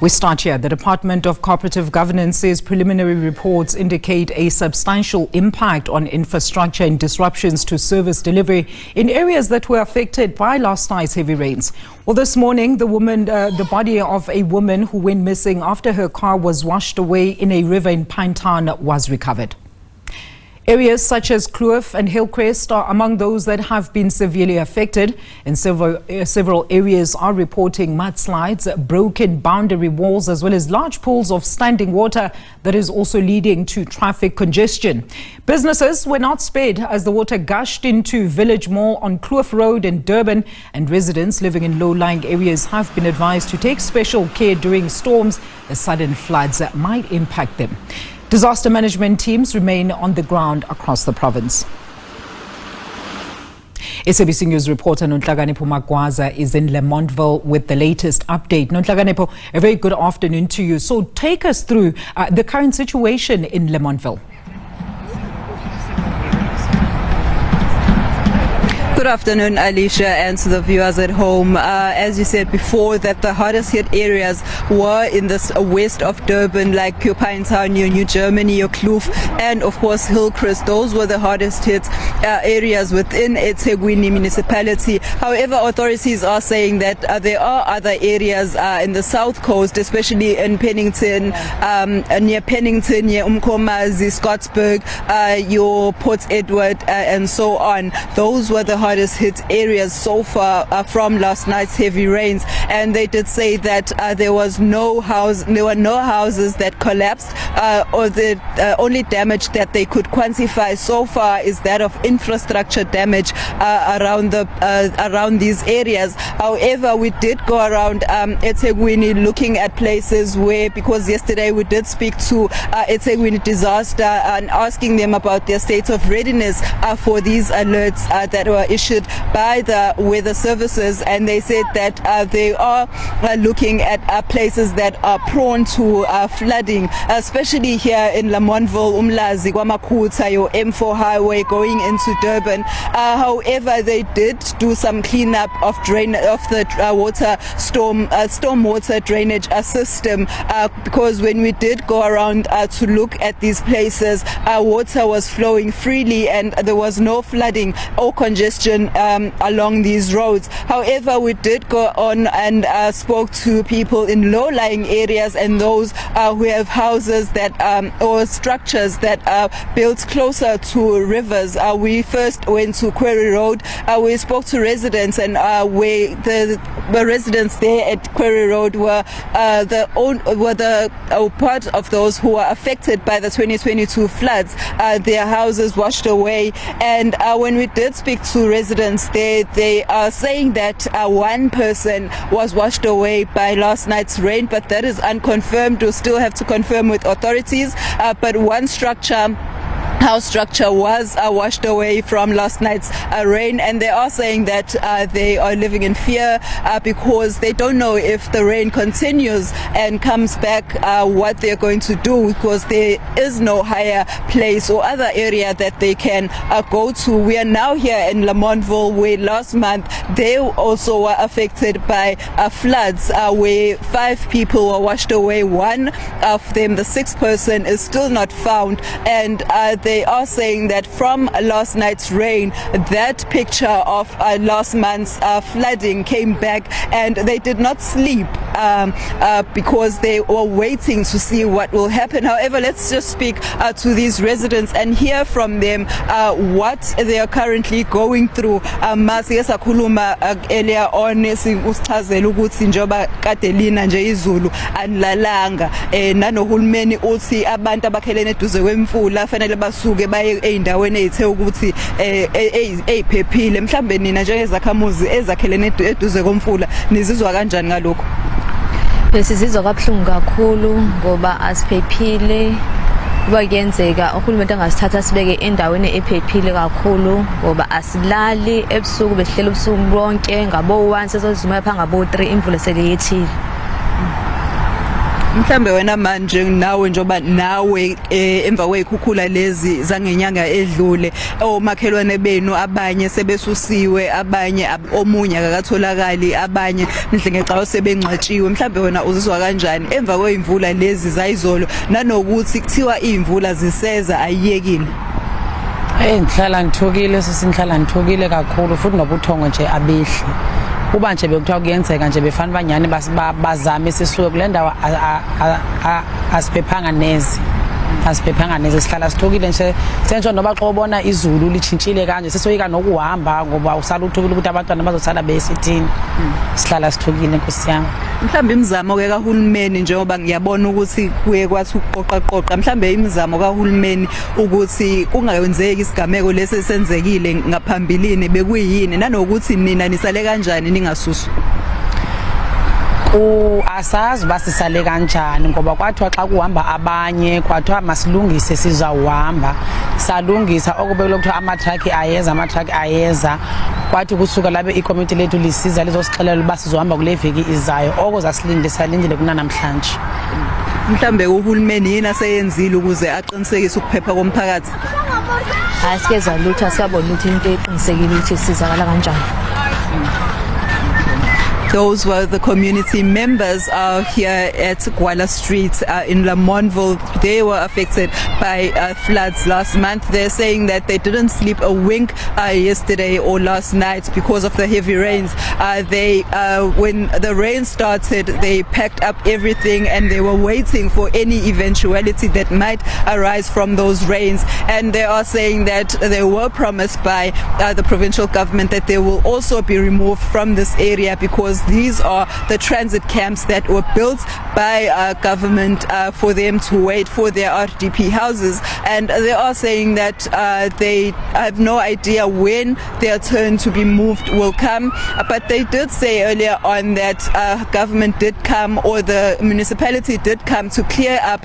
We start here. The Department of Cooperative Governance says preliminary reports indicate a substantial impact on infrastructure and disruptions to service delivery in areas that were affected by last night's heavy rains. Well, this morning, the body of a woman who went missing after her car was washed away in a river in Pinetown was recovered. Areas such as Kloof and Hillcrest are among those that have been severely affected, and several areas are reporting mudslides, broken boundary walls, as well as large pools of standing water that is also leading to traffic congestion. Businesses were not spared as the water gushed into Village Mall on Kloof Road in Durban, and residents living in low-lying areas have been advised to take special care during storms as sudden floods might impact them. Disaster management teams remain on the ground across the province. SABC News Reporter Nonhlakanipho Magwaza is in Lamontville with the latest update. Nonhlakanipho, a very good afternoon to you. So take us through the current situation in Lamontville. Good afternoon, Alicia, and to the viewers at home. As you said before, that the hardest hit areas were in the west of Durban, like Pinetown, New Germany, Kloof, and of course Hillcrest. Those were the hardest hit areas within eThekwini municipality. However, authorities are saying that there are other areas in the south coast, especially in Pennington, near Pennington, near Umkomazi, Scottsburg, your Port Edward, and so on. Those were the hardest hit areas so far from last night's heavy rains, and they did say that there were no houses that collapsed, or the only damage that they could quantify so far is that of infrastructure damage around these areas. However, we did go around eThekwini looking at places where, because yesterday we did speak to eThekwini Disaster and asking them about their state of readiness for these alerts that were issued by the weather services, and they said that they are looking at places that are prone to flooding, especially here in Lamontville, Umlazi, KwaMakhutha, your M4 highway going into Durban. However, they did do some cleanup of the storm water drainage system, because when we did go around to look at these places, water was flowing freely and there was no flooding or congestion along these roads. However, we did go on and spoke to people in low-lying areas and those who have houses that or structures that are built closer to rivers. We first went to Quarry Road. We spoke to residents, and the residents there at Quarry Road were part of those who were affected by the 2022 floods. Their houses washed away, and when we did speak to residents there, they are saying that one person was washed away by last night's rain, but that is unconfirmed. We'll still have to confirm with authorities, but one house structure was washed away from last night's rain, and they are saying that they are living in fear because they don't know if the rain continues and comes back what they're going to do, because there is no higher place or other area that they can go to. We are now here in Lamontville, where last month they also were affected by floods where 5 people were washed away. One of them, the 6th person, is still not found, and they are saying that from last night's rain, that picture of last month's flooding came back, and they did not sleep because they were waiting to see what will happen. However, let's just speak to these residents and hear from them what they are currently going through. Masike sakhuluma earlier on usichazela ukuthi njoba kade lina nje izulu anilalanga nanohulumeni uthi abantu abakhelene eduze kwemfula fanele basuke baye eindaweni ezithe ukuthi eziphephile. Mhlambe nina njengezakhamuzi ezakhelene eduze komfula nizizwa kanjani ngalokho? Sizizwa kabuhlungu kakhulu ngoba asiphephile. Kuba kuyenzeka uhulumeni angasithatha sibeke endaweni ephephile kakhulu ngoba asilali ebusuku, behlela ubusuku bonke ngabo 1 sezozuma pha ngabo 3 imvula seliyethile. Mhlambe wena manje nawe njoba nawe emva kwekhukhula lezi zangenyanga edlule omakhelwane benu abanye sebesusiwe abanye omunye akatholakali abanye ngicabanga sebengcwatshiwe mhlambe wena uzizwa kanjani emva kwezimvula lezi zayizolo nanokuthi kuthiwa izimvula ziseza ayiyekile ngihlala ngithukile sisinhlala ngithukile kakhulu futhi nobuthongo nje abihli kuba nje bekuthiwa kuyenzeka nje befana banyane bazame sisuke kule ndawo asiphephanga neze sihlala sithukile nje sentsho noba xa ubona izulu litshintshile kanje sisoyika nokuhamba ngoba usala uthukile ukuthi abantwana bazosala besithini sihlala sithukile Nkosi yami mhlambe imizamo ke kahulumeni njengoba ngiyabona ukuthi kuye kwathi ukuqoqa mhlambe imizamo kahulumeni ukuthi kungayenzeki isigameko lesi senzekile ngaphambilini bekuyini nanokuthi nina nisale kanjani ningasuswa asazi basisale kanjani ngoba kwathiwa xa kuhamba abanye kwathiwa masilungise sizawuhamba salungisa okube lokuthiwa ama-truck ayeza kwathi kusuka labe ikomiti lethu lisiza lizosixelela uba sizohamba kule veki izayo salindile kunanamhlanje mhlambe uhulumeni yini aseyenzile ukuze aqinisekise ukuphepha komphakathi asikeza lutho asiyabona ukuthi into eqinisekile ukuthi sizakala kanjani Those were the community members here at Gwala Street in Lamontville. They were affected by floods last month. They're saying that they didn't sleep a wink yesterday or last night because of the heavy rains. When the rain started, they packed up everything and they were waiting for any eventuality that might arise from those rains. And they are saying that they were promised by the provincial government that they will also be removed from this area because these are the transit camps that were built by government for them to wait for their RDP houses, and they are saying that they have no idea when their turn to be moved will come, but they did say earlier on that government did come, or the municipality did come to clear up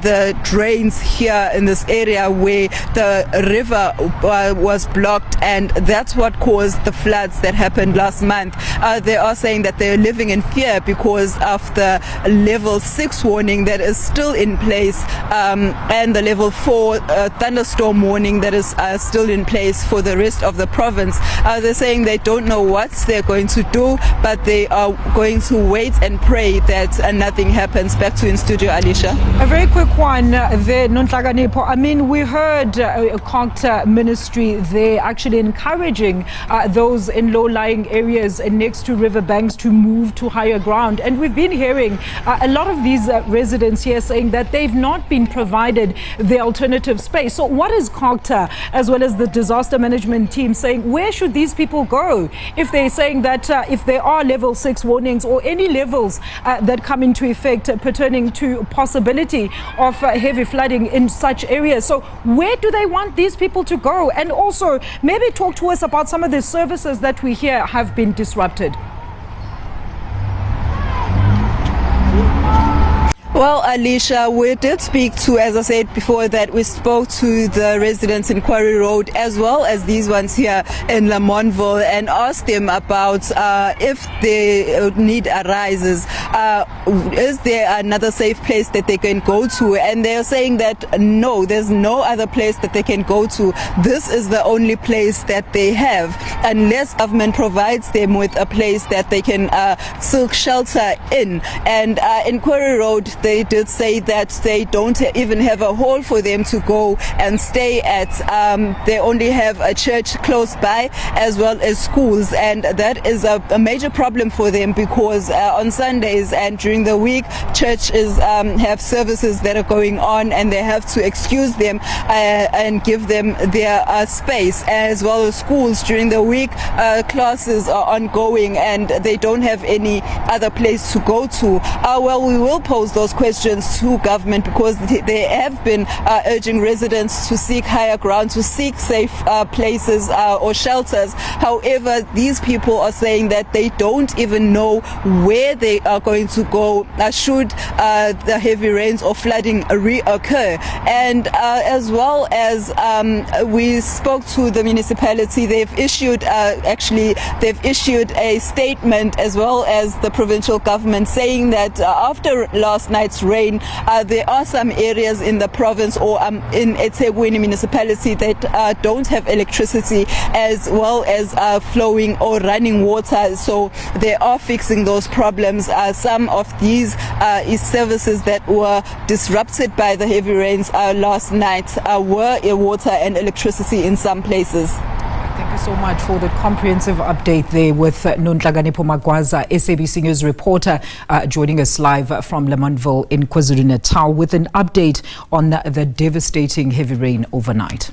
the drains here in this area where the river was blocked, and that's what caused the floods that happened last month. They are saying that they're living in fear because of the level 6 warning that is still in place, and the level 4 thunderstorm warning that is still in place for the rest of the province. They're saying they don't know what they're going to do, but they are going to wait and pray that nothing happens. Back to in studio, Alicia. A very quick one there, Nonhlakanipho. I mean, we heard COGTA ministry, they're actually encouraging those in low-lying areas next to riverbanks to move to higher ground. And we've been hearing a lot of these residents here saying that they've not been provided the alternative space. So what is COGTA as well as the disaster management team saying? Where should these people go if they're saying that if there are level 6 warnings or any levels that come into effect pertaining to possibility of heavy flooding in such areas? So where do they want these people to go? And also maybe talk to us about some of the services that we hear have been disrupted. Well, Alicia, we did speak to, as I said before, that we spoke to the residents in Quarry Road as well as these ones here in Lamontville and asked them about if the need arises, is there another safe place that they can go to? And they're saying that no, there's no other place that they can go to. This is the only place that they have, unless government provides them with a place that they can seek shelter in. And in Quarry Road, they did say that they don't even have a hall for them to go and stay at. They only have a church close by as well as schools, and that is a major problem for them because on Sundays and during the week churches have services that are going on and they have to excuse them and give them their space, as well as schools during the week. Classes are ongoing and they don't have any other place to go to. Well, we will pose those questions suggestions to government, because they have been urging residents to seek higher ground, to seek safe places or shelters. However, these people are saying that they don't even know where they are going to go should the heavy rains or flooding reoccur. And as well as we spoke to the municipality, they've issued a statement, as well as the provincial government, saying that after last night's rain, there are some areas in the province or in eThekwini municipality that don't have electricity, as well as flowing or running water. So they are fixing those problems. Some of these services that were disrupted by the heavy rains last night were water and electricity in some places. Thank you so much for the comprehensive update there with Nonhlakanipho Magwaza, SABC News Reporter, joining us live from Lamontville in KwaZulu-Natal with an update on the devastating heavy rain overnight.